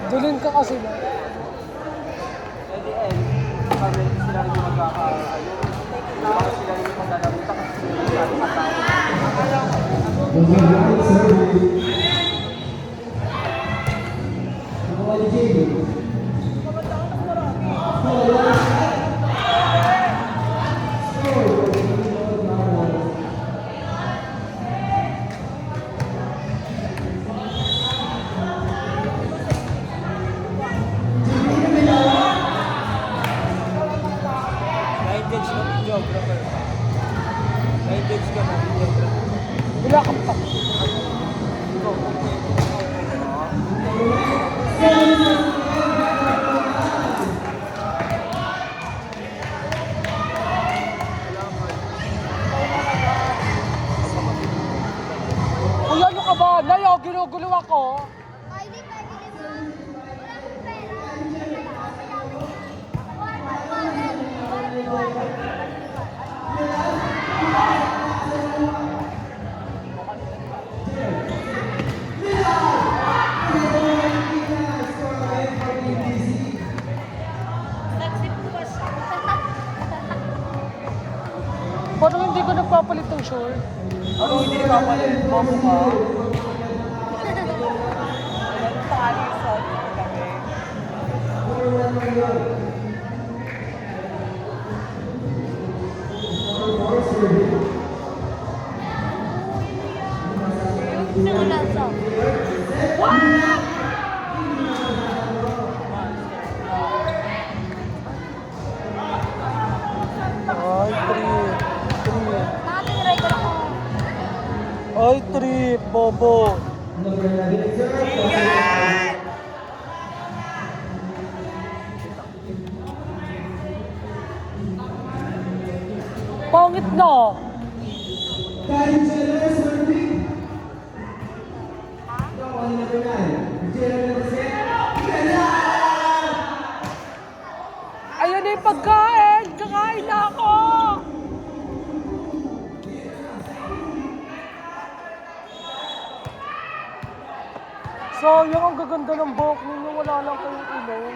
Dulin ka kasi ba? Kami sila rin yung magkakaayos. Sila rin yung magdadamita kasi sila rin yung Wala ka pa. Kuya, ano ka ba? Nayo, ginugulo ako. Parang hindi ko nagpapalit ng short. Ano hindi nagpapalit? Mamo ka? Tali sa kami. Ay, trip, bobo. Pangit na. Ayun na yung pagkain. Kakain na ako. Sayang, ang gaganda ng buhok ninyo. Wala lang kayong ilong.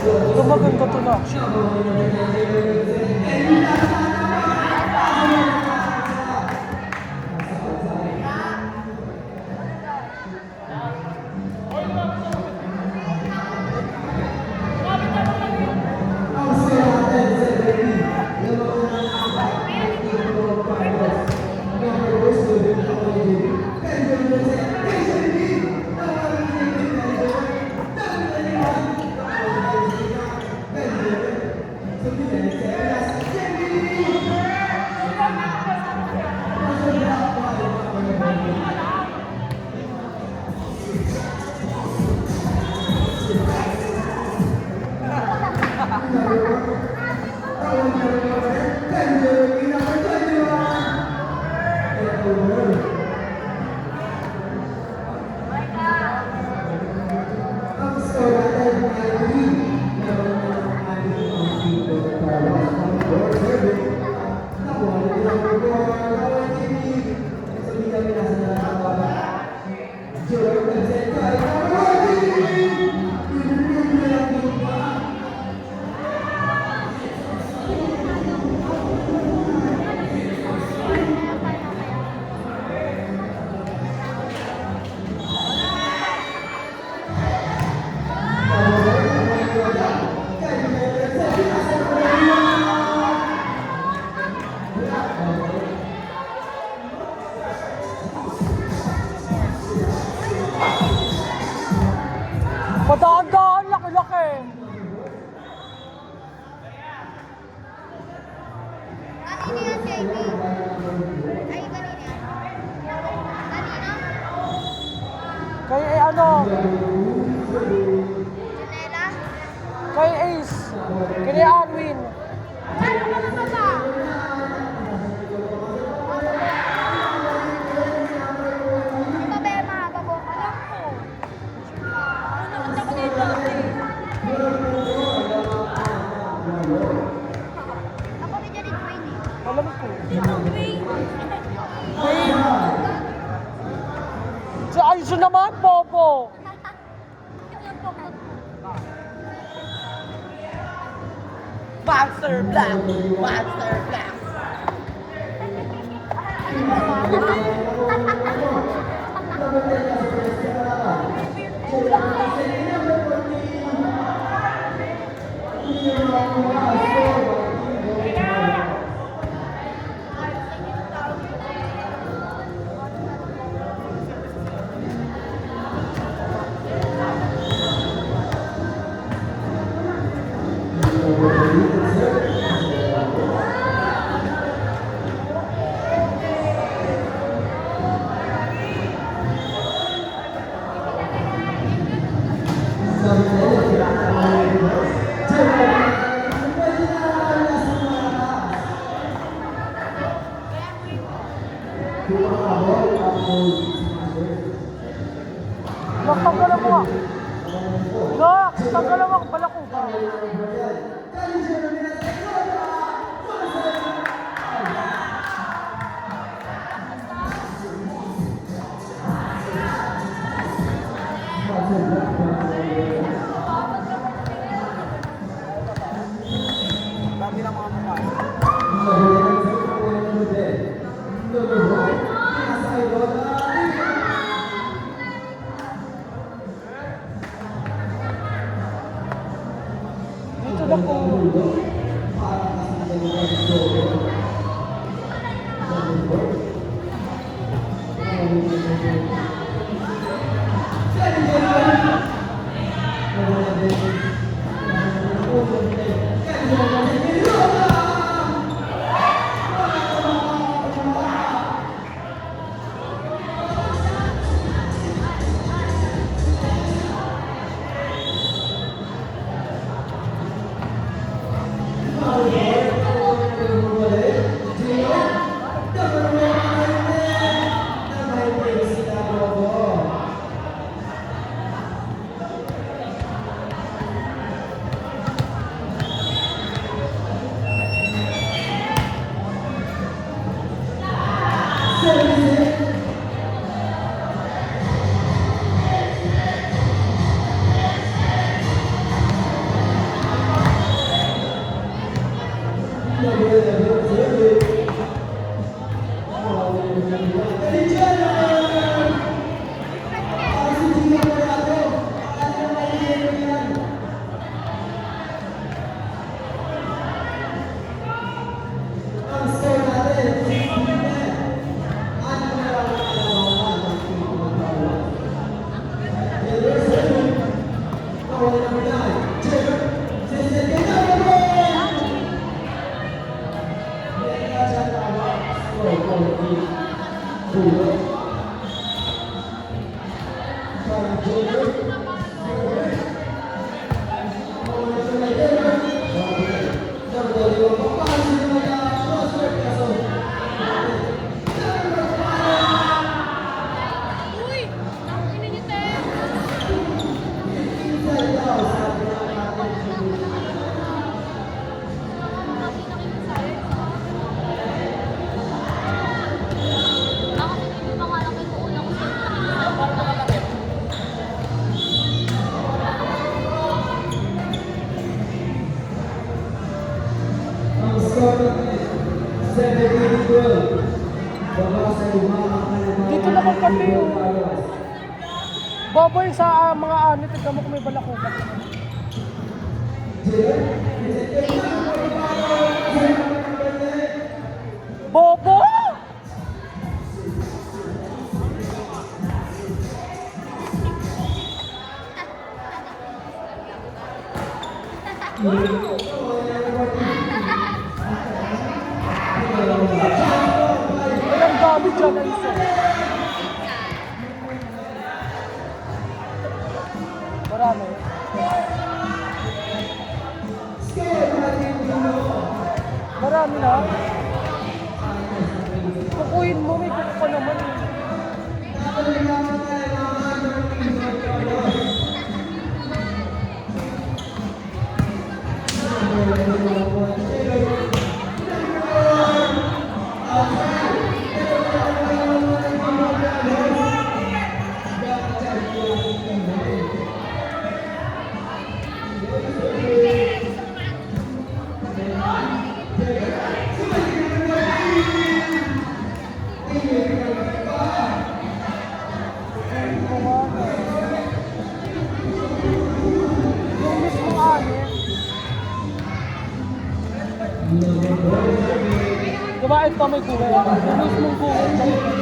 Ito maganda to na. ano, Janela? kay Ace, kay Arwin. Ano ka na ba? Di ba ba yung mahaba ko? Alam ko. Nakita ko dito dati. Ako ni Janet Wayne eh. Alam ko. Wayne. Si Aizu naman, Bobo. Yung pokot mo. Monster Black, Monster Black. Tanggalan mo ah. Nak, tanggalan mo ang balakuba. Dami ng mga mukha. Dito na po. Dito na kung kami yung Bobo yung sa mga ano, tignan mo kung may balakuba. Bobo! Walang gamit dyan na isa. Marami na. Kukuhin mo, may kuko ka naman. Yung mismo amin. Diba ito may kulay? Yung mismong kulay.